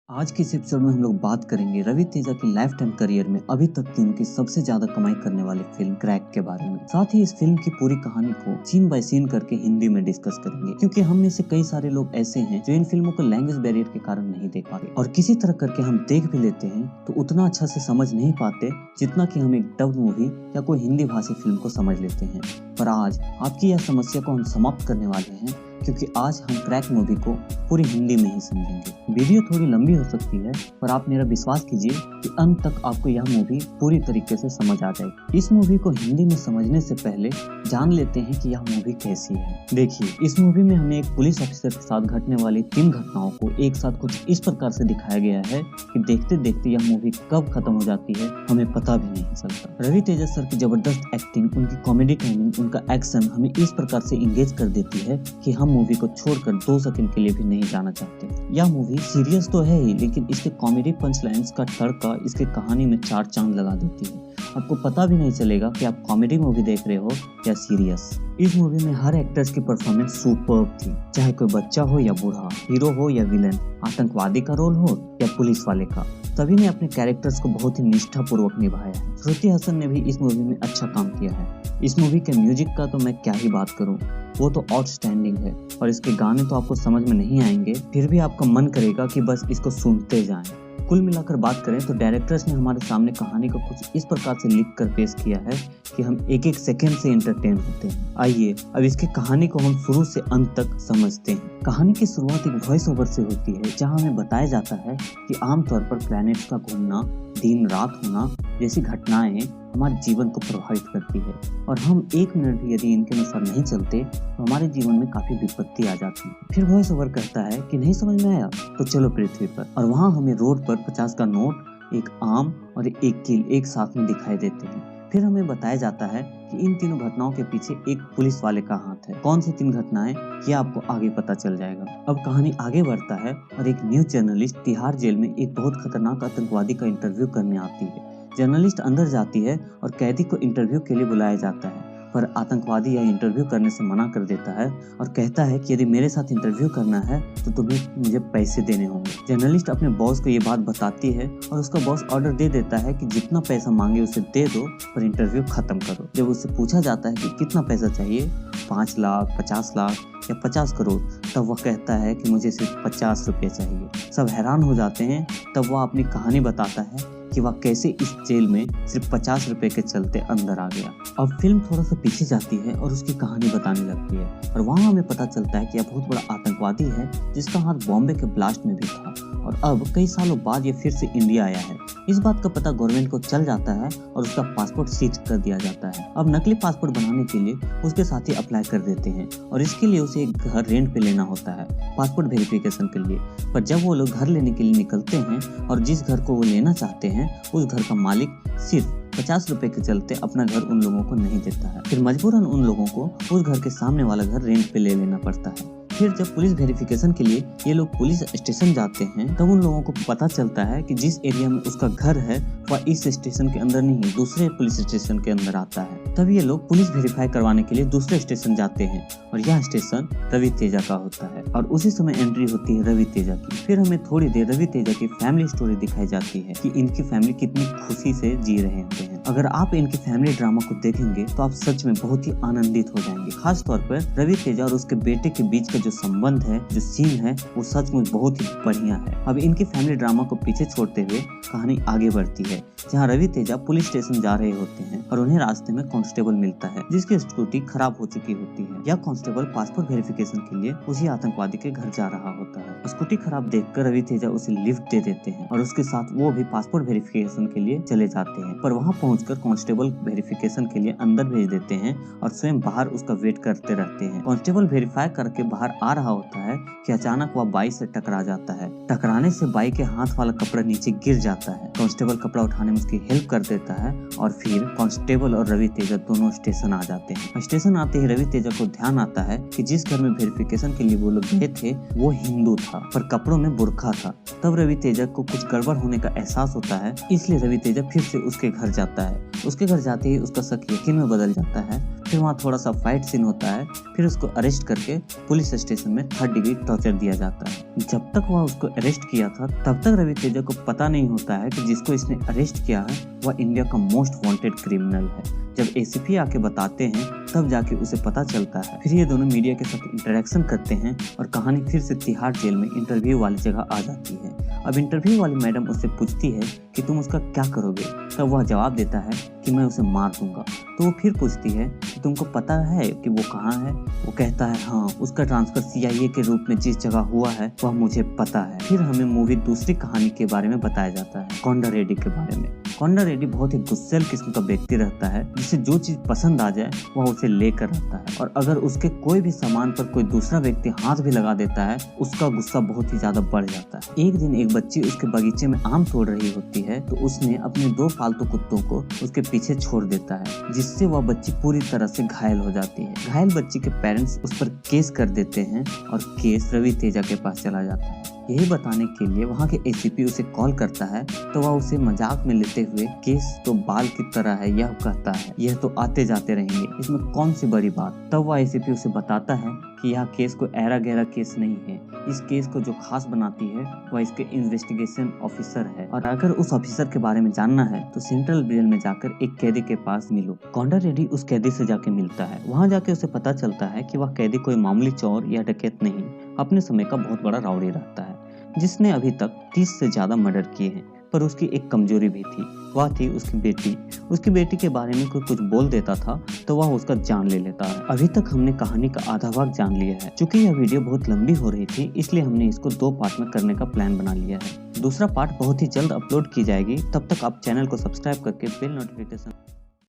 आज के इस एपिसोड में हम लोग बात करेंगे रवि तेजा की लाइफ टाइम करियर में अभी तक की उनकी सबसे ज्यादा कमाई करने वाली फिल्म क्रैक के बारे में। साथ ही इस फिल्म की पूरी कहानी को सीन बाय सीन करके हिंदी में डिस्कस करेंगे, क्योंकि हम में से कई सारे लोग ऐसे हैं जो इन फिल्मों को लैंग्वेज बैरियर के कारण नहीं देख पाते, और किसी तरह करके हम देख भी लेते हैं तो उतना अच्छा से समझ नहीं पाते जितना कि हम एक डब मूवी या कोई हिंदी भाषी फिल्म को समझ लेते हैं। पर आज आपकी यह समस्या को हम समाप्त करने वाले हैं, क्योंकि आज हम क्रैक मूवी को पूरी हिंदी में ही समझेंगे। वीडियो थोड़ी लंबी हो सकती है, पर आप मेरा विश्वास कीजिए कि अंत तक आपको यह मूवी पूरी तरीके से समझ आ जाएगी। इस मूवी को हिंदी में समझने से पहले जान लेते हैं कि यह मूवी कैसी है। देखिए, इस मूवी में हमें एक पुलिस ऑफिसर के साथ घटने वाली 3 घटनाओं को एक साथ कुछ इस प्रकार से दिखाया गया है कि देखते देखते यह मूवी कब खत्म हो जाती है हमें पता भी नहीं चलता। रवि तेजा सर की जबरदस्त एक्टिंग, उनकी कॉमेडी टाइमिंग, उनका एक्शन हमें इस प्रकार से इंगेज कर देती है कि हम मूवी को छोड़कर 2 सेकंड के लिए भी नहीं जाना चाहते। यह मूवी सीरियस तो है ही, लेकिन इसके कॉमेडी पंच लाइन्स का तड़का इसके कहानी में 4 चांद लगा देती है। आपको पता भी नहीं चलेगा कि आप कॉमेडी मूवी देख रहे हो या सीरियस। इस मूवी में हर एक्टर्स की परफॉर्मेंस सुपर्ब थी, चाहे कोई बच्चा हो या बूढ़ा, हीरो हो या विलन, आतंकवादी का रोल हो या पुलिस वाले का, सभी ने अपने कैरेक्टर्स को बहुत ही निष्ठापूर्वक निभाया है। श्रुति हसन ने भी इस मूवी में अच्छा काम किया है। इस मूवी के म्यूजिक का तो मैं क्या ही बात करूं, वो तो आउटस्टैंडिंग है, और इसके गाने तो आपको समझ में नहीं आएंगे, फिर भी आपका मन करेगा कि बस इसको सुनते जाएं। कुल मिलाकर बात करें तो डायरेक्टर्स ने हमारे सामने कहानी को कुछ इस प्रकार से लिख कर पेश किया है कि हम एक एक सेकंड से एंटरटेन होते हैं। आइए अब इसकी कहानी को हम शुरू से अंत तक समझते हैं। कहानी की शुरुआत एक वॉइस ओवर से होती है, जहां हमें बताया जाता है कि आमतौर पर प्लैनेट्स का घूमना, दिन रात होना जैसी घटनाएं हमारे जीवन को प्रभावित करती है, और हम 1 मिनट भी यदि इनके अनुसार नहीं चलते तो हमारे जीवन में काफी विपत्ति आ जाती है। फिर वॉइस ओवर कहता है कि नहीं समझ में आया तो चलो पृथ्वी पर, और वहाँ हमें रोड पर 50 का नोट, एक आम और एक कील एक साथ में दिखाई देते हैं। फिर हमें बताया जाता है कि इन तीनों घटनाओं के पीछे एक पुलिस वाले का हाथ है। कौन सी 3 घटनाएं, ये आपको आगे पता चल जाएगा। अब कहानी आगे बढ़ता है और एक न्यूज जर्नलिस्ट तिहाड़ जेल में एक बहुत खतरनाक आतंकवादी का इंटरव्यू करने आती है। जर्नलिस्ट अंदर जाती है और कैदी को इंटरव्यू के लिए बुलाया जाता है, पर आतंकवादी यह इंटरव्यू करने से मना कर देता है और कहता है कि यदि मेरे साथ इंटरव्यू करना है तो तुम्हें मुझे पैसे देने होंगे। जर्नलिस्ट अपने बॉस को ये बात बताती है और उसका बॉस ऑर्डर दे देता है कि जितना पैसा मांगे उसे दे दो, पर इंटरव्यू खत्म करो। जब उससे पूछा जाता है कि कितना पैसा चाहिए, 5 लाख, 50 लाख या 50 करोड़, तब वह कहता है कि मुझे सिर्फ 50 रुपये चाहिए। सब हैरान हो जाते हैं। तब वह अपनी कहानी बताता है कि वह कैसे इस जेल में सिर्फ 50 रुपए के चलते अंदर आ गया। अब फिल्म थोड़ा सा पीछे जाती है और उसकी कहानी बताने लगती है, और वहाँ हमें पता चलता है कि यह बहुत बड़ा आतंकवादी है जिसका हाथ बॉम्बे के ब्लास्ट में भी था, और अब कई सालों बाद ये फिर से इंडिया आया है। इस बात का पता गवर्नमेंट को चल जाता है और उसका पासपोर्ट सीज कर दिया जाता है। अब नकली पासपोर्ट बनाने के लिए उसके साथी अप्लाई कर देते हैं, और इसके लिए उसे एक घर रेंट पे लेना होता है पासपोर्ट वेरिफिकेशन के लिए। पर जब वो लोग घर लेने के लिए निकलते हैं और जिस घर को वो लेना चाहते हैं उस घर का मालिक सिर्फ 50 रुपए के चलते अपना घर उन लोगों को नहीं देता है। फिर मजबूरन उन लोगों को उस घर के सामने वाला घर रेंट पे ले लेना पड़ता है। फिर जब पुलिस वेरिफिकेशन के लिए ये लोग पुलिस स्टेशन जाते हैं, तब उन लोगों को पता चलता है कि जिस एरिया में उसका घर है वह इस स्टेशन के अंदर नहीं, दूसरे पुलिस स्टेशन के अंदर आता है। तब ये लोग पुलिस वेरीफाई करवाने के लिए दूसरे स्टेशन जाते हैं, और यह स्टेशन रवि तेजा का होता है, और उसी समय एंट्री होती है रवि तेजा की। फिर हमें थोड़ी देर रवि तेजा की फैमिली स्टोरी दिखाई जाती है कि इनकी फैमिली कितनी खुशी से जी रहे होते हैं। अगर आप इनकी फैमिली ड्रामा को देखेंगे तो आप सच में बहुत ही आनंदित हो जाएंगे। खास तौर पर रवि तेजा और उसके बेटे के बीच का जो संबंध है, जो सीन है, वो सचमुच बहुत ही बढ़िया है। अब इनकी फैमिली ड्रामा को पीछे छोड़ते हुए कहानी आगे बढ़ती है, जहाँ रवि तेजा पुलिस स्टेशन जा रहे होते हैं और उन्हें रास्ते में कांस्टेबल मिलता है जिसकी स्कूटी खराब हो चुकी होती है। यह कांस्टेबल पासपोर्ट वेरिफिकेशन के लिए उसी आतंकवादी के घर जा रहा होता है। स्कूटी खराब देखकर रवि तेजा उसे लिफ्ट दे देते हैं और उसके साथ वो भी पासपोर्ट वेरिफिकेशन के लिए चले जाते हैं, पर वहाँ पहुंचकर कांस्टेबल वेरिफिकेशन के लिए अंदर भेज देते हैं और स्वयं बाहर उसका वेट करते रहते हैं। कांस्टेबल वेरीफाई करके बाहर आ रहा होता है कि अचानक वह बाइक से टकरा जाता है। टकराने से बाइक के हाथ वाला कपड़ा नीचे गिर जाता है। कांस्टेबल कपड़ा उठाने उसकी हेल्प कर देता है और फिर कांस्टेबल और रवि तेजा दोनों स्टेशन आ जाते हैं। स्टेशन आते ही रवि तेजा को ध्यान आता है कि जिस घर में वेरिफिकेशन के लिए वो लोग गए थे वो हिंदू था पर कपड़ों में बुर्का था। तब रवि तेजा को कुछ गड़बड़ होने का एहसास होता है, इसलिए रवि तेजा फिर से उसके घर जाता है। उसके घर जाते ही उसका शक यकीन में बदल जाता है। फिर वहाँ थोड़ा सा फाइट सीन होता है। फिर उसको अरेस्ट करके पुलिस स्टेशन में 3rd डिग्री टॉर्चर दिया जाता है। जब तक वह उसको अरेस्ट किया था तब तक रवि तेजा को पता नहीं होता है कि जिसको इसने अरेस्ट किया है वह इंडिया का मोस्ट वांटेड क्रिमिनल है। जब एसीपी आके बताते हैं तब जाके उसे पता चलता है। फिर ये दोनों मीडिया के साथ इंटरेक्शन करते हैं और कहानी फिर से तिहाड़ जेल में इंटरव्यू वाली जगह आ जाती है। अब इंटरव्यू वाली मैडम उससे पूछती है कि तुम उसका क्या करोगे। तब वह जवाब देता है कि मैं उसे मार दूंगा। तो वो फिर पूछती है कि तुमको पता है कि वो कहाँ है। वो कहता है हाँ, उसका ट्रांसफर CIA के रूप में जिस जगह हुआ है वह मुझे पता है। फिर हमें मूवी दूसरी कहानी के बारे में बताया जाता है, कोंडा रेड्डी के बारे में। कोंडा रेड्डी बहुत ही गुस्सैल किस्म का व्यक्ति रहता है, जिसे जो चीज पसंद आ जाए वह उसे लेकर आता है और अगर उसके कोई भी सामान पर कोई दूसरा व्यक्ति हाथ भी लगा देता है उसका गुस्सा बहुत ही ज्यादा बढ़ जाता है। एक दिन एक बच्ची उसके बगीचे में आम तोड़ रही होती है तो उसने अपने 2 पालतू कुत्तों को उसके पीछे छोड़ देता है, जिससे वह बच्ची पूरी तरह से घायल हो जाती है। घायल बच्ची के पेरेंट्स उस पर केस कर देते हैं और केस रवि तेजा के पास चला जाता है। यही बताने के लिए वहाँ के एसीपी उसे कॉल करता है तो वह उसे मजाक में लेते हुए केस तो बाल की तरह है यह कहता है, यह तो आते जाते रहेंगे, इसमें कौन सी बड़ी बात। तब वह एसीपी उसे बताता है कि यह केस कोई ऐरा गहरा केस नहीं है। इस केस को जो खास बनाती है वह इसके इन्वेस्टिगेशन ऑफिसर है और अगर उस ऑफिसर के बारे में जानना है तो सेंट्रल जेल में जाकर एक कैदी के पास मिलो। कोंडा रेड्डी उस कैदी से जाके मिलता है। वहाँ जाके उसे पता चलता है कि वह कैदी कोई मामूली चोर या डकैत नहीं, अपने समय का बहुत बड़ा राउडी रहता है जिसने अभी तक 30 से ज्यादा मर्डर किए हैं। पर उसकी एक कमजोरी भी थी, वह थी उसकी बेटी। उसकी बेटी के बारे में कोई कुछ बोल देता था तो वह उसका जान ले लेता है। अभी तक हमने कहानी का आधा भाग जान लिया है। चूंकि यह वीडियो बहुत लंबी हो रही थी इसलिए हमने इसको 2 पार्ट में करने का प्लान बना लिया है। दूसरा पार्ट बहुत ही जल्द अपलोड की जाएगी। तब तक आप चैनल को सब्सक्राइब करके बेल नोटिफिकेशन